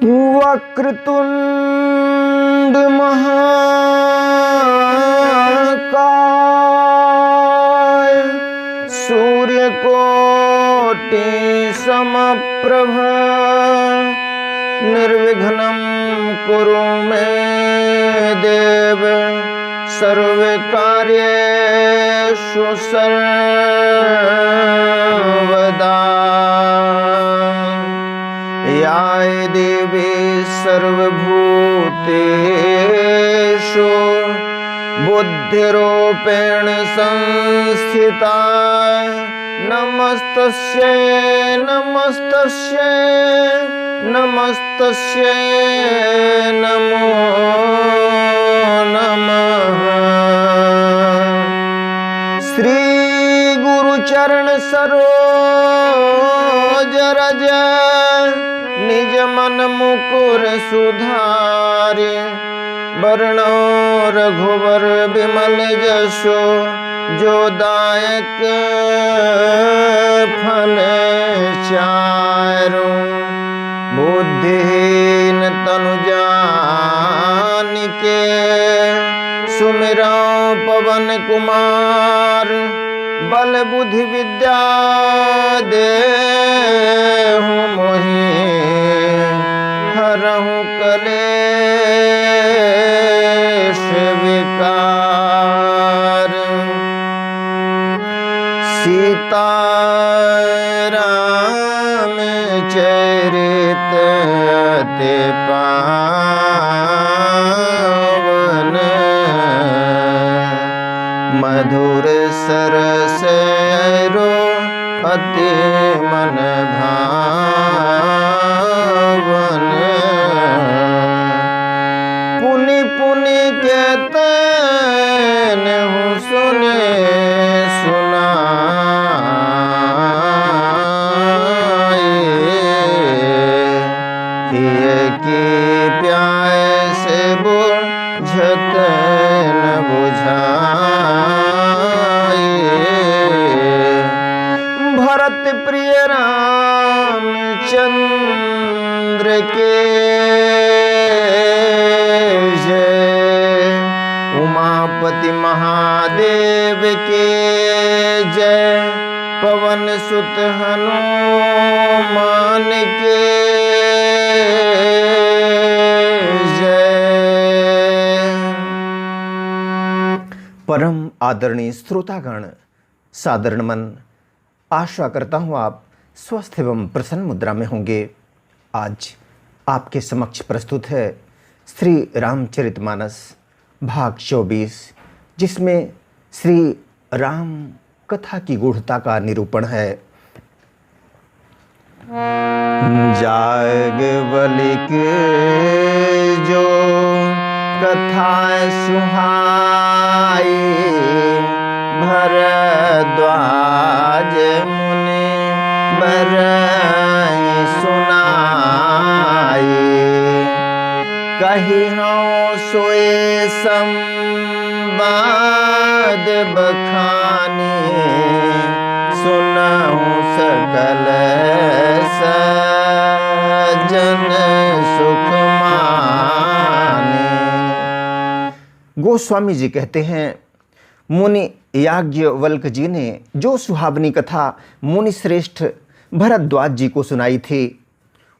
वक्रतुंड महाकाय सूर्यकोटि समप्रभ निर्विघ्नं कुरु मे देव सर्वकार्येषु सर्वदा। या देवी सर्वभूतेषु बुद्धिरूपेण संस्थिता नमस्तस्यै नमस्तस्यै नमस्तस्यै नमो नमः। श्री गुरुचरण सरोज रज निज मन मुकुर सुधारि वरणो रघुवर बिमल जसो जो दायक फल चारु। बुद्धिहीन तनु जानिके सुमिरौ पवन कुमार बल बुद्धि विद्या देहु मोहि हरहु कलेश विकार। सीताराम चरित अति पावन मधुर सरस अति मन भावन। पुनि पुनि कहते हूँ सुने सुनाए ये की प्यासे बुझत न बुझाए। भरत प्रिय रामचंद्र के जय उमापति महादेव के जय पवन सुत हनुमान के जय। परम आदरणीय श्रोतागण, सादर नमन। आशा करता हूँ आप स्वस्थ एवं प्रसन्न मुद्रा में होंगे। आज आपके समक्ष प्रस्तुत है श्री रामचरितमानस भाग 24, जिसमें श्री राम कथा की गूढ़ता का निरूपण है। जाग बलिक जो कथा सुहाई भरद्वाज मुनि बरई सुनाई। कही हूँ सोए संवाद बखानी सुनाऊँ सकल सज्जन सुख माने। गोस्वामी जी कहते हैं, मुनि याज्ञवल्क्य जी ने जो सुहावनी कथा मुनि श्रेष्ठ भरद्वाज जी को सुनाई थी,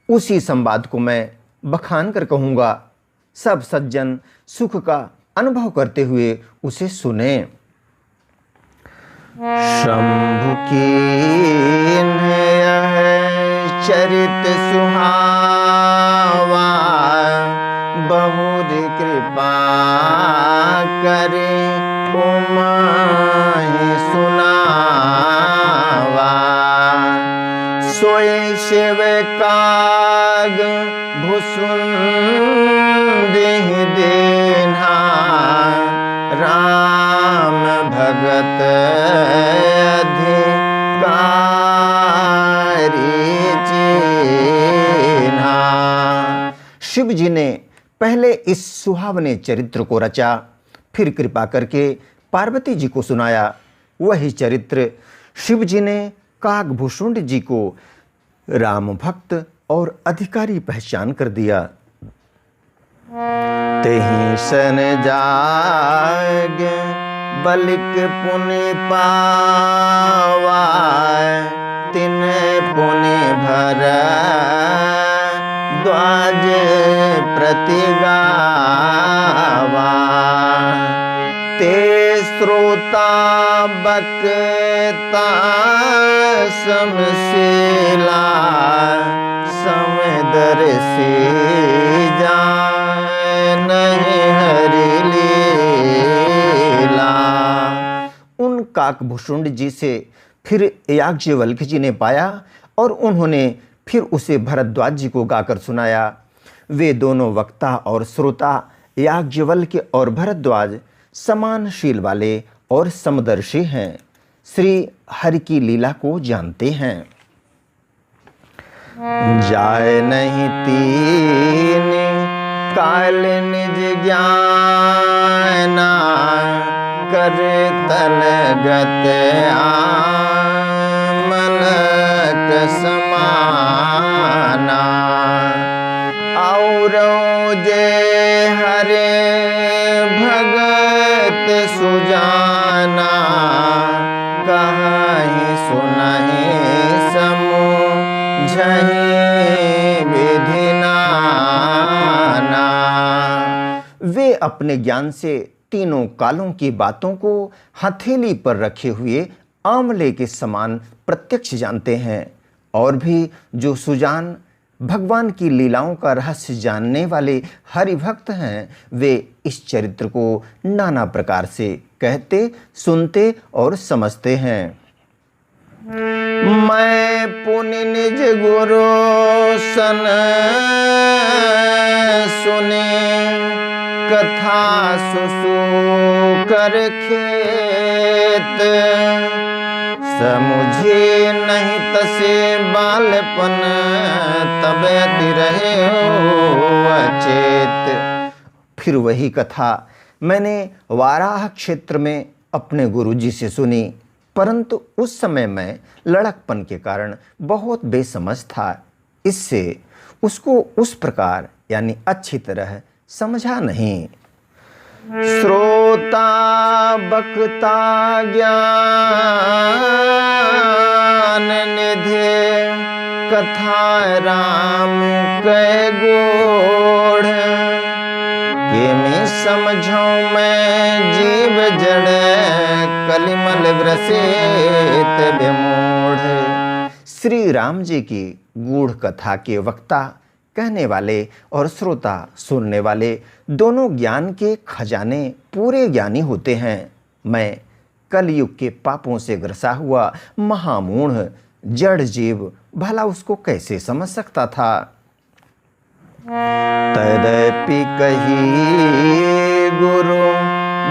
उसी संवाद को मैं बखान कर कहूँगा। सब सज्जन सुख का अनुभव करते हुए उसे सुने। शंभु की चरित सुहावा बहुर कृपा करे उमाहि सुनावा। सोए शिव काग भुसुंदि देना राम भगत अधिकारी चिन्हा। शिव जी ने पहले इस सुहावने चरित्र को रचा, फिर कृपा करके पार्वती जी को सुनाया। वही चरित्र शिव जी ने कागभूषुंड जी को राम भक्त और अधिकारी पहचान कर दिया। तेहि सन जाग बलिक पुनि पावा, तिन पुनि भर द्वाज प्रति गावा। ते श्रोता बकता समशीला, समदर्शी जाय नहीं हरि लीला। उन काकभूषुंड जी से फिर याज्ञवल्क्य जी ने पाया और उन्होंने फिर उसे भरद्वाज जी को गाकर सुनाया। वे दोनों वक्ता और श्रोता याज्ञवल्क्य और भरद्वाज समानशील वाले और समदर्शी हैं, श्री हरि की लीला को जानते हैं। जाय नहीं तीन काल निज ज्ञाना, कर तलगत मलक समाना। और जे हरे भगत सुजाना, कहीं सुनहि समूझहि विधि नाना। वे अपने ज्ञान से तीनों कालों की बातों को हथेली पर रखे हुए आंवले के समान प्रत्यक्ष जानते हैं। और भी जो सुजान भगवान की लीलाओं का रहस्य जानने वाले हरि भक्त हैं, वे इस चरित्र को नाना प्रकार से कहते, सुनते और समझते हैं। मैं पुनि निज गुरु सन सुने, कथा सुसुकर खेत। समुझे नहीं तसे बालपन, तब अति रहे हो अचेत। फिर वही कथा मैंने वाराह क्षेत्र में अपने गुरुजी से सुनी, परंतु उस समय मैं लड़कपन के कारण बहुत बेसमझ था, इससे उसको उस प्रकार यानी अच्छी तरह समझा नहीं। श्रोता बक्ता ज्ञान निधि, कथा राम कै गोढ़। केमि समझो मैं जीव जड़, कलिमल ग्रसित विमूढ़। श्री राम जी की गूढ़ कथा के वक्ता कहने वाले और श्रोता सुनने वाले दोनों ज्ञान के खजाने पूरे ज्ञानी होते हैं। मैं कलयुग के पापों से ग्रसा हुआ महामूढ़ जड़ जीव भला उसको कैसे समझ सकता था। तदपि कही गुरु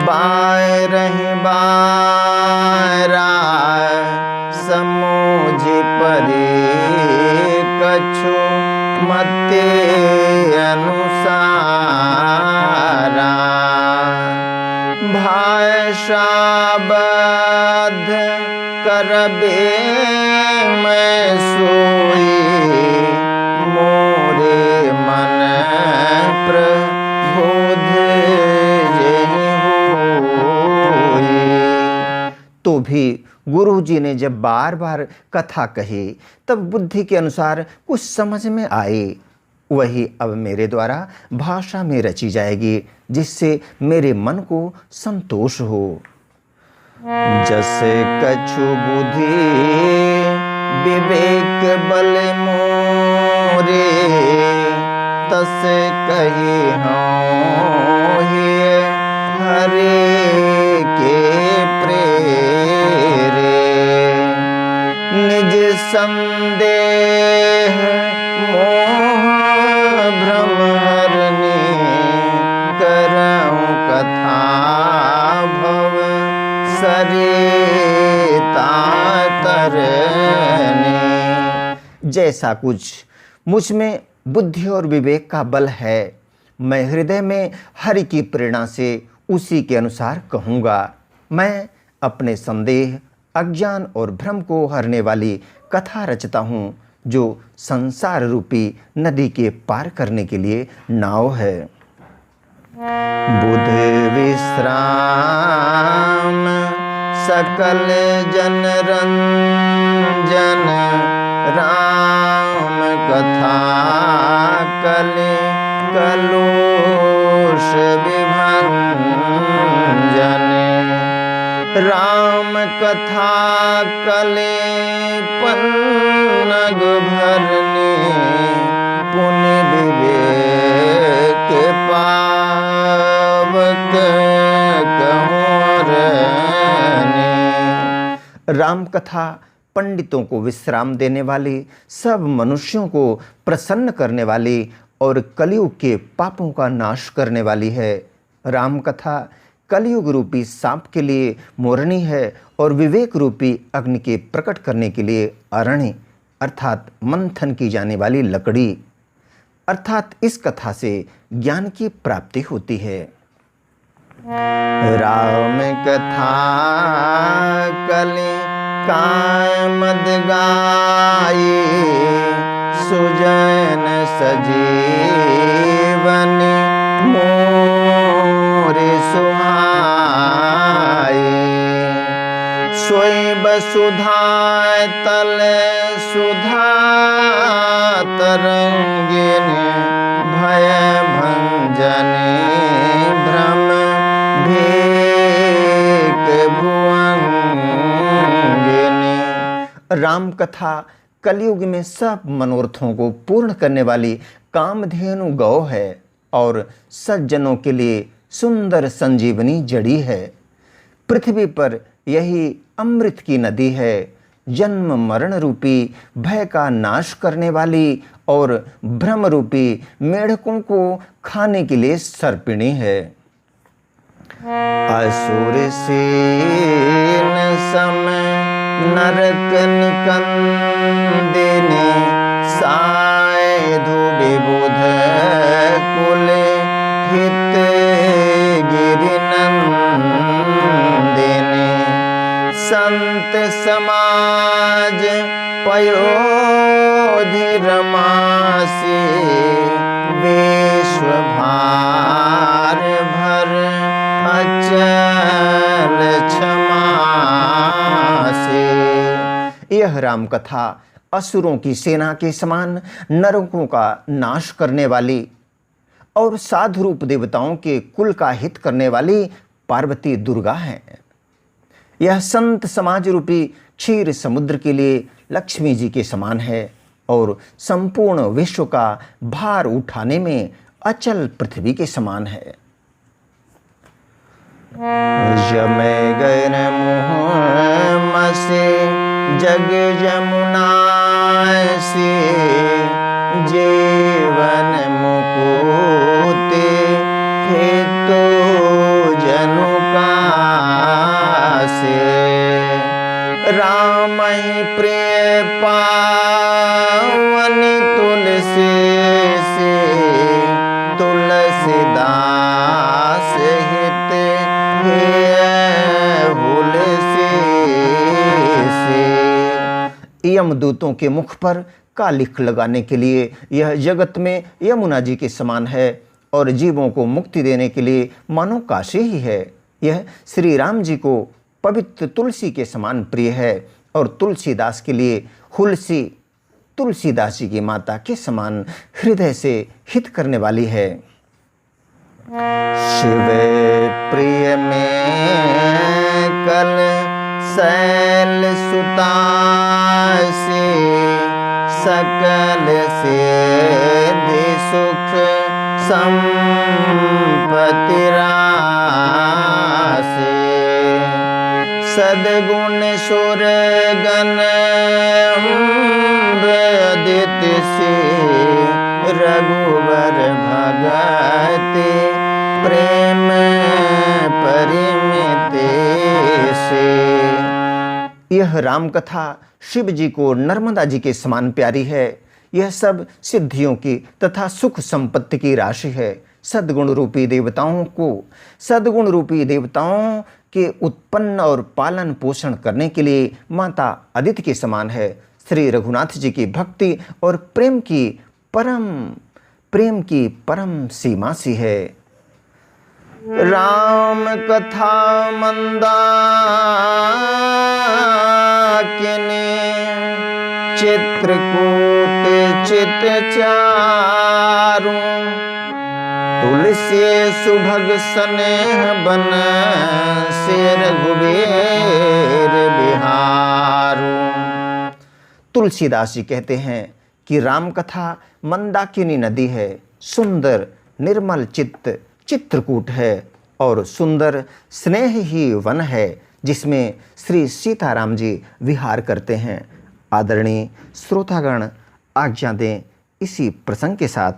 बाय रही बारा, समूझ परे कछु मते अनुसारा। भाषा बद्ध करबे मैं सोई, मोरे मन प्रबोध यही होई। तो भी गुरुजी ने जब बार बार कथा कही तब बुद्धि के अनुसार कुछ समझ में आए, वही अब मेरे द्वारा भाषा में रची जाएगी, जिससे मेरे मन को संतोष हो। जैसे कछु बुद्धि विवेक बल मोरे, तसे कही हूँ हरे के प्रेरे। निज संदेह मोह भ्रम हरनी, करऊं कथा भव सरिता तरनी। जैसा कुछ मुझ में बुद्धि और विवेक का बल है, मैं हृदय में हरि की प्रेरणा से उसी के अनुसार कहूँगा। मैं अपने संदेह, अज्ञान और भ्रम को हरने वाली कथा रचता हूँ, जो संसार रूपी नदी के पार करने के लिए नाव है। बुध विश्राम सकल जन रंजन, राम कथा कले कलुष विभंजन। राम कथा कले पन्नग भरने, पुण्य विवेक पावक कहरने। राम कथा पंडितों को विश्राम देने वाली, सब मनुष्यों को प्रसन्न करने वाली और कलयुग के पापों का नाश करने वाली है। राम कथा कलयुग रूपी सांप के लिए मोरनी है और विवेक रूपी अग्नि के प्रकट करने के लिए अरण्य अर्थात मंथन की जाने वाली लकड़ी। अर्थात इस कथा से ज्ञान की प्राप्ति होती है। राम कथा कले कामद गाये, सुजन सजीवन मोरे सुहाए। सोई बसुधा तल सुधा तरंगिनी, भय भंजने भ्रम भेक भुवंगिनी। राम कथा कलयुग में सब मनोरथों को पूर्ण करने वाली कामधेनु गौ है और सज्जनों के लिए सुंदर संजीवनी जड़ी है। पृथ्वी पर यही अमृत की नदी है, जन्म मरण रूपी भय का नाश करने वाली और भ्रम रूपी मेढकों को खाने के लिए सर्पिणी है। असुर सेन सम नरक निकंदिनी, सायधु विबुध कुल हित गिरिनंदिनी। संत समाज पयोधि रमासी, विश्व भार भर अचल क्षमासी। यह राम कथा असुरों की सेना के समान नरकों का नाश करने वाली और साधु रूप देवताओं के कुल का हित करने वाली पार्वती दुर्गा है। यह संत समाज रूपी क्षीर समुद्र के लिए लक्ष्मी जी के समान है और संपूर्ण विश्व का भार उठाने में अचल पृथ्वी के समान है। जमै गैर मुँह मसे जग जमुना से, जीवन मुकुते हेतु जनु कासे। राम ही प्रिय पावन तुलसी से, तुलसीदास हित यमदूतों के मुख पर कालिख लगाने के लिए यह जगत में यमुना जी के समान है और जीवों को मुक्ति देने के लिए मानो काशी ही है। यह श्री राम जी को पवित्र तुलसी के समान प्रिय है और तुलसीदास के लिए हुलसी तुलसीदास जी की माता के समान हृदय से हित करने वाली है। शिव प्रिय में कल शैल सुता से, सकल से सुख संपत्ति रासे। सद्गुण सुर गण उदित से, रघुवर भगति प्रेम परिमित से। यह राम कथा शिव जी को नर्मदा जी के समान प्यारी है। यह सब सिद्धियों की तथा सुख संपत्ति की राशि है। सद्गुण रूपी देवताओं के उत्पन्न और पालन पोषण करने के लिए माता अदिति के समान है। श्री रघुनाथ जी की भक्ति और प्रेम की परम सीमा सी है। राम कथा मंदाकिनी चित्रकूट चित चारु, तुलसी सुभग स्नेह बन से रघुबीर बिहारू। तुलसीदास जी कहते हैं कि राम कथा मंदाकिनी नदी है, सुंदर निर्मल चित्त चित्रकूट है और सुंदर स्नेह ही वन है जिसमें श्री सीताराम जी विहार करते हैं। आदरणीय श्रोतागण, आज्ञा दें, इसी प्रसंग के साथ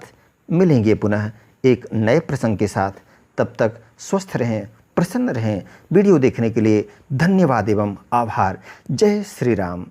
मिलेंगे पुनः एक नए प्रसंग के साथ। तब तक स्वस्थ रहें, प्रसन्न रहें। वीडियो देखने के लिए धन्यवाद एवं आभार। जय श्री राम।